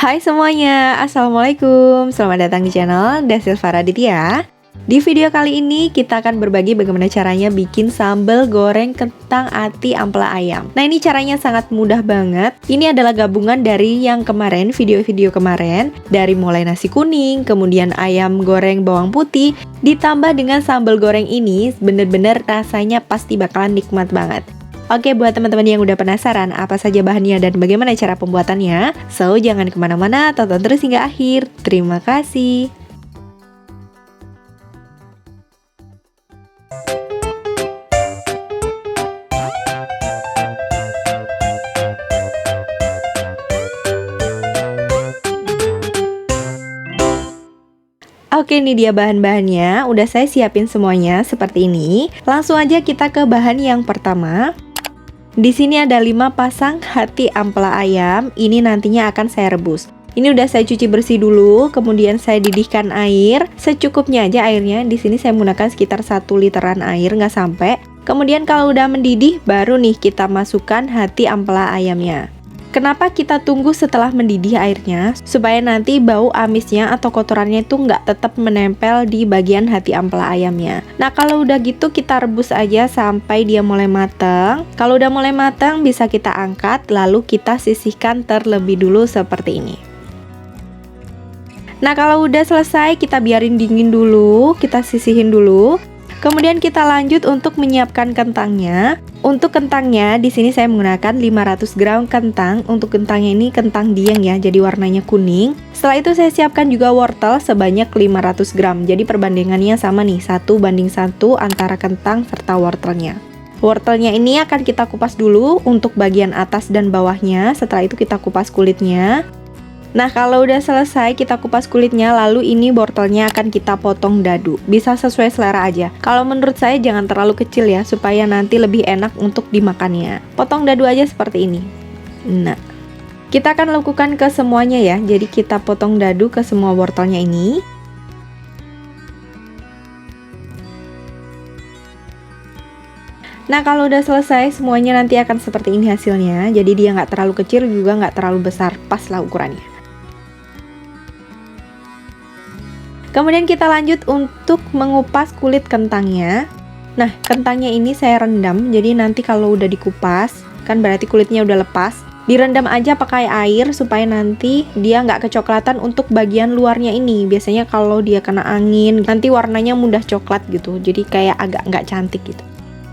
Hai semuanya, Assalamualaikum. Selamat datang di channel Dasilva Raditya. Di video kali ini kita akan berbagi bagaimana caranya bikin sambal goreng kentang ati ampela ayam. Nah, ini caranya sangat mudah banget. Ini adalah gabungan dari yang kemarin, video-video kemarin. Dari mulai nasi kuning, kemudian ayam goreng bawang putih, ditambah dengan sambal goreng ini, bener-bener rasanya pasti bakalan nikmat banget. Oke, buat teman-teman yang udah penasaran apa saja bahannya dan bagaimana cara pembuatannya, so jangan kemana-mana, tonton terus hingga akhir. Terima kasih. Oke, ini dia bahan-bahannya. Udah saya siapin semuanya seperti ini. Langsung aja kita ke bahan yang pertama. Di sini ada 5 pasang hati ampela ayam. Ini nantinya akan saya rebus. Ini udah saya cuci bersih dulu, kemudian saya didihkan air secukupnya aja airnya. Di sini saya menggunakan sekitar 1 literan air, nggak sampai. Kemudian kalau udah mendidih, baru nih kita masukkan hati ampela ayamnya. Kenapa kita tunggu setelah mendidih airnya? Supaya nanti bau amisnya atau kotorannya itu nggak tetap menempel di bagian hati ampela ayamnya. Nah, kalau udah gitu kita rebus aja sampai dia mulai matang. Kalau udah mulai matang bisa kita angkat, lalu kita sisihkan terlebih dulu seperti ini. Nah, kalau udah selesai kita biarin dingin dulu, kita sisihin dulu. Kemudian kita lanjut untuk menyiapkan kentangnya. Untuk kentangnya di sini saya menggunakan 500 gram kentang. Untuk kentangnya ini kentang dieng ya, jadi warnanya kuning. Setelah itu saya siapkan juga wortel sebanyak 500 gram. Jadi perbandingannya sama nih, 1:1 antara kentang serta wortelnya. Wortelnya ini akan kita kupas dulu untuk bagian atas dan bawahnya. Setelah itu kita kupas kulitnya. Nah, kalau udah selesai kita kupas kulitnya, lalu ini wortelnya akan kita potong dadu. Bisa sesuai selera aja. Kalau menurut saya jangan terlalu kecil ya, supaya nanti lebih enak untuk dimakannya. Potong dadu aja seperti ini. Nah, kita akan lakukan ke semuanya ya. Jadi kita potong dadu ke semua wortelnya ini. Nah, kalau udah selesai semuanya nanti akan seperti ini hasilnya. Jadi dia nggak terlalu kecil juga nggak terlalu besar, pas lah ukurannya. Kemudian kita lanjut untuk mengupas kulit kentangnya. Nah, kentangnya ini saya rendam, jadi nanti kalau udah dikupas, kan berarti kulitnya udah lepas. Direndam aja pakai air supaya nanti dia nggak kecoklatan untuk bagian luarnya ini. Biasanya kalau dia kena angin, nanti warnanya mudah coklat gitu, jadi kayak agak nggak cantik gitu.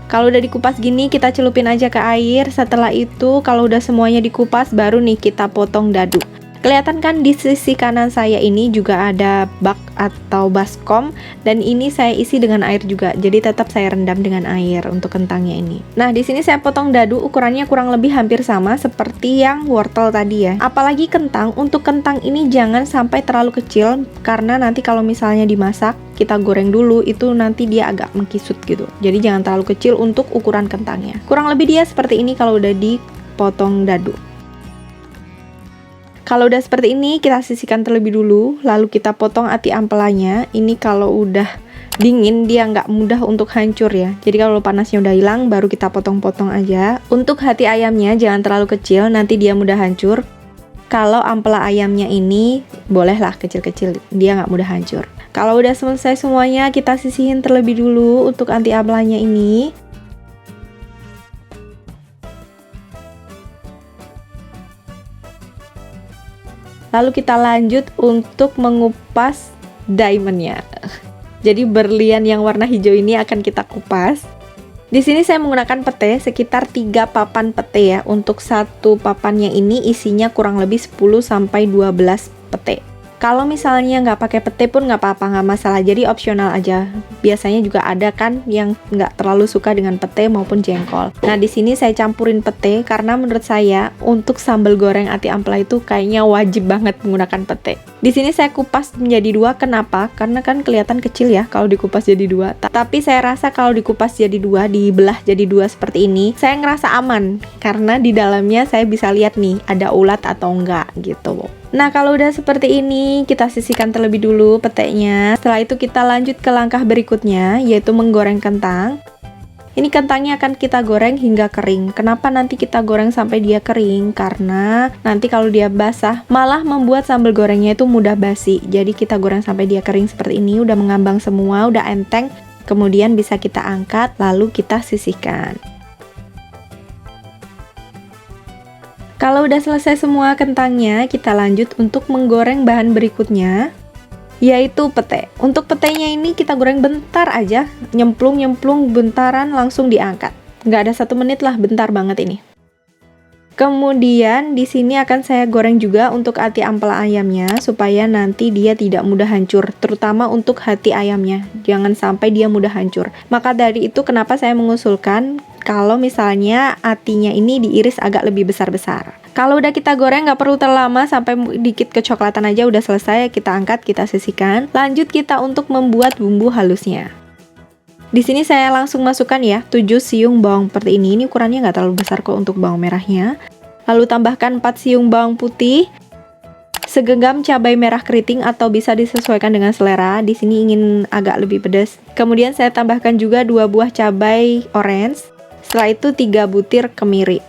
Kalau udah dikupas gini, kita celupin aja ke air. Setelah itu, kalau udah semuanya dikupas, baru nih kita potong dadu. Kelihatan kan di sisi kanan saya ini juga ada bak atau baskom, dan ini saya isi dengan air juga. Jadi tetap saya rendam dengan air untuk kentangnya ini. Nah, di sini saya potong dadu, ukurannya kurang lebih hampir sama seperti yang wortel tadi ya. Apalagi kentang, untuk kentang ini jangan sampai terlalu kecil, karena nanti kalau misalnya dimasak, kita goreng dulu, itu nanti dia agak mengkisut gitu. Jadi jangan terlalu kecil untuk ukuran kentangnya. Kurang lebih dia seperti ini kalau udah dipotong dadu. Kalau udah seperti ini, kita sisihkan terlebih dulu, lalu kita potong ati ampelanya. Ini kalau udah dingin, dia nggak mudah untuk hancur ya. Jadi kalau panasnya udah hilang, baru kita potong-potong aja. Untuk hati ayamnya jangan terlalu kecil, nanti dia mudah hancur. Kalau ampela ayamnya ini, bolehlah kecil-kecil, dia nggak mudah hancur. Kalau udah selesai semuanya, kita sisihin terlebih dulu untuk ati ampelanya ini. Lalu kita lanjut untuk mengupas diamondnya. Jadi berlian yang warna hijau ini akan kita kupas. Di sini saya menggunakan pete sekitar 3 papan pete ya. Untuk satu papannya ini isinya kurang lebih 10-12 pete. Kalau misalnya nggak pakai pete pun nggak apa-apa, nggak masalah, jadi opsional aja. Biasanya juga ada kan yang nggak terlalu suka dengan pete maupun jengkol. Nah, di sini saya campurin pete karena menurut saya untuk sambal goreng ati ampela itu kayaknya wajib banget menggunakan pete. Di sini saya kupas menjadi 2, kenapa? Karena kan kelihatan kecil ya kalau dikupas jadi 2. Tapi saya rasa kalau dikupas jadi 2, dibelah jadi 2 seperti ini, saya ngerasa aman karena di dalamnya saya bisa lihat nih ada ulat atau enggak gitu. Nah, kalau udah seperti ini, kita sisihkan terlebih dulu petenya. Setelah itu kita lanjut ke langkah berikutnya, yaitu menggoreng kentang. Ini kentangnya akan kita goreng hingga kering. Kenapa nanti kita goreng sampai dia kering? Karena nanti kalau dia basah, malah membuat sambal gorengnya itu mudah basi. Jadi kita goreng sampai dia kering seperti ini, udah mengambang semua, udah enteng. Kemudian bisa kita angkat, lalu kita sisihkan. Kalau udah selesai semua kentangnya, kita lanjut untuk menggoreng bahan berikutnya, yaitu pete. Untuk petenya ini kita goreng bentar aja, nyemplung-nyemplung bentaran langsung diangkat. Nggak ada 1 menit lah, bentar banget ini. Kemudian di sini akan saya goreng juga untuk hati ampela ayamnya supaya nanti dia tidak mudah hancur, terutama untuk hati ayamnya. Jangan sampai dia mudah hancur. Maka dari itu kenapa saya mengusulkan kalau misalnya hatinya ini diiris agak lebih besar-besar. Kalau udah kita goreng nggak perlu terlalu lama, sampai dikit kecoklatan aja udah selesai, kita angkat, kita sisihkan. Lanjut kita untuk membuat bumbu halusnya. Di sini saya langsung masukkan ya 7 siung bawang seperti ini. Ini ukurannya nggak terlalu besar kok untuk bawang merahnya. Lalu tambahkan 4 siung bawang putih, segenggam cabai merah keriting atau bisa disesuaikan dengan selera. Di sini ingin agak lebih pedas. Kemudian saya tambahkan juga 2 buah cabai orange. Setelah itu 3 butir kemiri.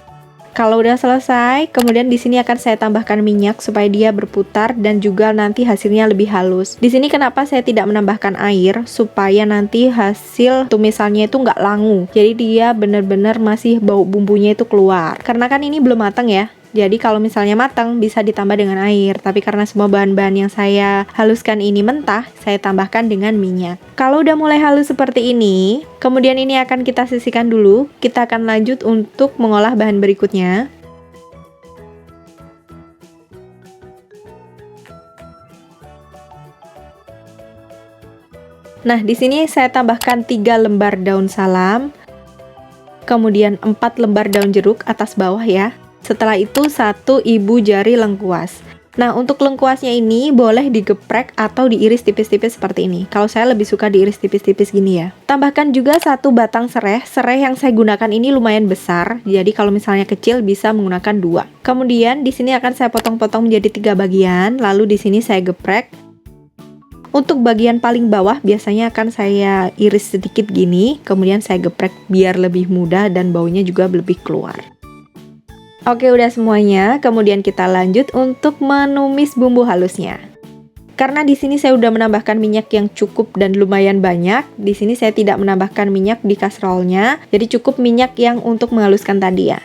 Kalau udah selesai, kemudian di sini akan saya tambahkan minyak supaya dia berputar dan juga nanti hasilnya lebih halus. Di sini kenapa saya tidak menambahkan air, supaya nanti hasil tumisannya itu nggak langu. Jadi dia benar-benar masih bau bumbunya itu keluar. Karena kan ini belum matang ya. Jadi kalau misalnya matang bisa ditambah dengan air, tapi karena semua bahan-bahan yang saya haluskan ini mentah, saya tambahkan dengan minyak. Kalau udah mulai halus seperti ini, kemudian ini akan kita sisihkan dulu. Kita akan lanjut untuk mengolah bahan berikutnya. Nah, di sini saya tambahkan 3 lembar daun salam, kemudian 4 lembar daun jeruk atas bawah ya. Setelah itu 1 ibu jari lengkuas. Nah, untuk lengkuasnya ini boleh digeprek atau diiris tipis-tipis seperti ini. Kalau saya lebih suka diiris tipis-tipis gini ya. Tambahkan juga 1 batang serai. Serai yang saya gunakan ini lumayan besar. Jadi kalau misalnya kecil bisa menggunakan 2. Kemudian di sini akan saya potong-potong menjadi 3 bagian. Lalu di sini saya geprek. Untuk bagian paling bawah biasanya akan saya iris sedikit gini. Kemudian saya geprek biar lebih mudah dan baunya juga lebih keluar. Oke, udah semuanya. Kemudian kita lanjut untuk menumis bumbu halusnya. Karena di sini saya udah menambahkan minyak yang cukup dan lumayan banyak, di sini saya tidak menambahkan minyak di kasrolnya, jadi cukup minyak yang untuk menghaluskan tadi ya.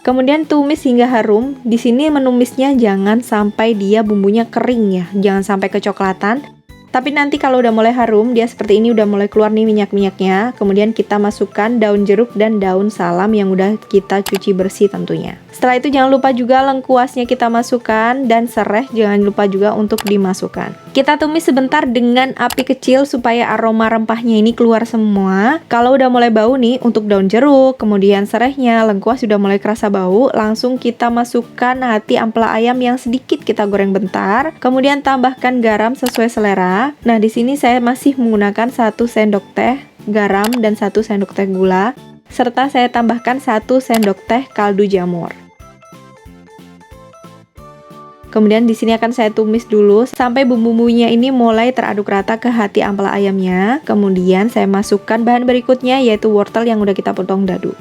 Kemudian tumis hingga harum. Di sini menumisnya jangan sampai dia bumbunya kering ya, jangan sampai kecoklatan. Tapi nanti kalau udah mulai harum, dia seperti ini udah mulai keluar nih minyak-minyaknya. Kemudian kita masukkan daun jeruk dan daun salam yang udah kita cuci bersih tentunya. Setelah itu jangan lupa juga lengkuasnya kita masukkan dan serai jangan lupa juga untuk dimasukkan. Kita tumis sebentar dengan api kecil supaya aroma rempahnya ini keluar semua. Kalau udah mulai bau nih untuk daun jeruk, kemudian serainya, lengkuas sudah mulai kerasa bau, langsung kita masukkan hati ampela ayam yang sedikit kita goreng bentar. Kemudian tambahkan garam sesuai selera. Nah, di sini saya masih menggunakan 1 sendok teh garam dan 1 sendok teh gula, serta saya tambahkan 1 sendok teh kaldu jamur. Kemudian di sini akan saya tumis dulu sampai bumbu-bumbunya ini mulai teraduk rata ke hati ampela ayamnya. Kemudian saya masukkan bahan berikutnya yaitu wortel yang udah kita potong dadu.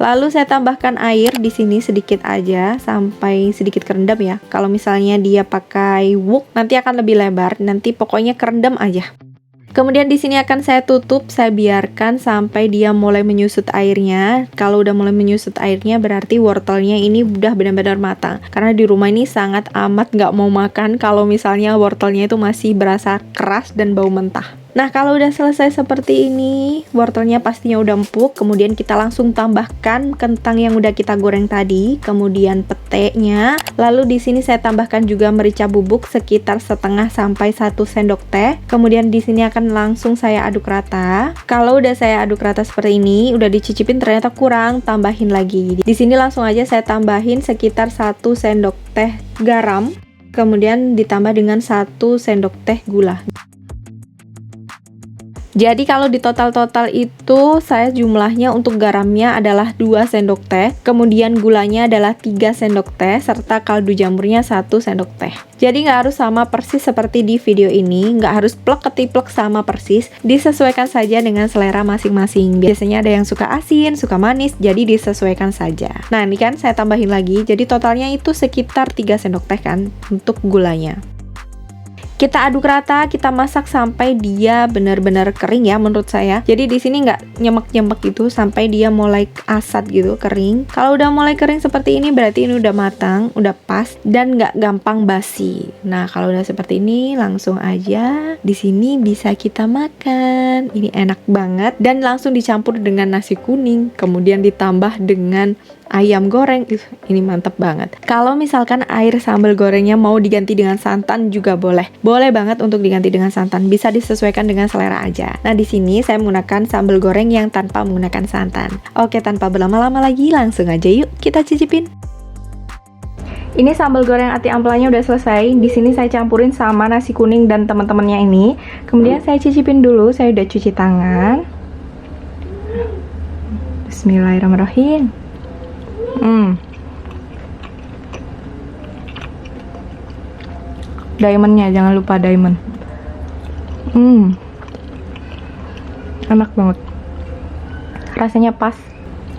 Lalu saya tambahkan air di sini sedikit aja sampai sedikit kerendam ya. Kalau misalnya dia pakai wok nanti akan lebih lebar, nanti pokoknya kerendam aja. Kemudian di sini akan saya tutup, saya biarkan sampai dia mulai menyusut airnya. Kalau udah mulai menyusut airnya berarti wortelnya ini udah benar-benar matang. Karena di rumah ini sangat amat nggak mau makan kalau misalnya wortelnya itu masih berasa keras dan bau mentah. Nah, kalau udah selesai seperti ini, wortelnya pastinya udah empuk. Kemudian kita langsung tambahkan kentang yang udah kita goreng tadi, kemudian petenya. Lalu di sini saya tambahkan juga merica bubuk sekitar setengah sampai 1 sendok teh. Kemudian di sini akan langsung saya aduk rata. Kalau udah saya aduk rata seperti ini, udah dicicipin ternyata kurang, tambahin lagi. Di sini langsung aja saya tambahin sekitar 1 sendok teh garam. Kemudian ditambah dengan 1 sendok teh gula. Jadi kalau di total-total itu saya jumlahnya untuk garamnya adalah 2 sendok teh, kemudian gulanya adalah 3 sendok teh, serta kaldu jamurnya 1 sendok teh. Jadi nggak harus sama persis seperti di video ini, nggak harus plek ketiplek sama persis, disesuaikan saja dengan selera masing-masing. Biasanya ada yang suka asin, suka manis, jadi disesuaikan saja. Nah ini kan saya tambahin lagi, jadi totalnya itu sekitar 3 sendok teh kan untuk gulanya. Kita aduk rata, kita masak sampai dia benar-benar kering ya menurut saya. Jadi di sini nggak nyemek-nyemek gitu sampai dia mulai asat gitu, kering. Kalau udah mulai kering seperti ini berarti ini udah matang, udah pas dan nggak gampang basi. Nah, kalau udah seperti ini langsung aja di sini bisa kita makan. Ini enak banget dan langsung dicampur dengan nasi kuning, kemudian ditambah dengan ayam goreng. Ini mantep banget. Kalau misalkan air sambal gorengnya mau diganti dengan santan juga boleh. Boleh banget untuk diganti dengan santan. Bisa disesuaikan dengan selera aja. Nah, di sini saya menggunakan sambal goreng yang tanpa menggunakan santan. Oke, tanpa berlama-lama lagi, langsung aja yuk kita cicipin. Ini sambal goreng ati amplanya udah selesai. Di sini saya campurin sama nasi kuning dan teman-temannya ini. Kemudian saya cicipin dulu. Saya udah cuci tangan. Bismillahirrahmanirrahim. Diamondnya jangan lupa diamond. Enak banget, rasanya pas.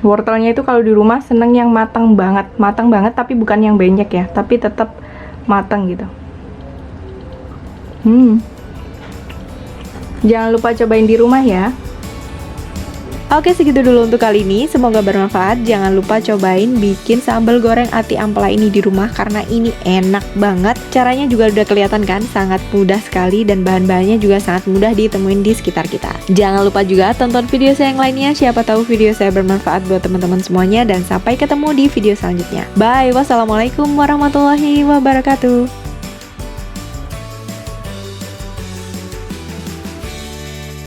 Wortelnya itu kalau di rumah seneng yang matang banget tapi bukan yang banyak ya, tapi tetap matang gitu. Jangan lupa cobain di rumah ya. Oke, segitu dulu untuk kali ini. Semoga bermanfaat. Jangan lupa cobain bikin sambal goreng ati ampela ini di rumah karena ini enak banget. Caranya juga udah kelihatan kan, sangat mudah sekali dan bahan-bahannya juga sangat mudah ditemuin di sekitar kita. Jangan lupa juga tonton video saya yang lainnya. Siapa tahu video saya bermanfaat buat teman-teman semuanya dan sampai ketemu di video selanjutnya. Bye. Wassalamualaikum warahmatullahi wabarakatuh.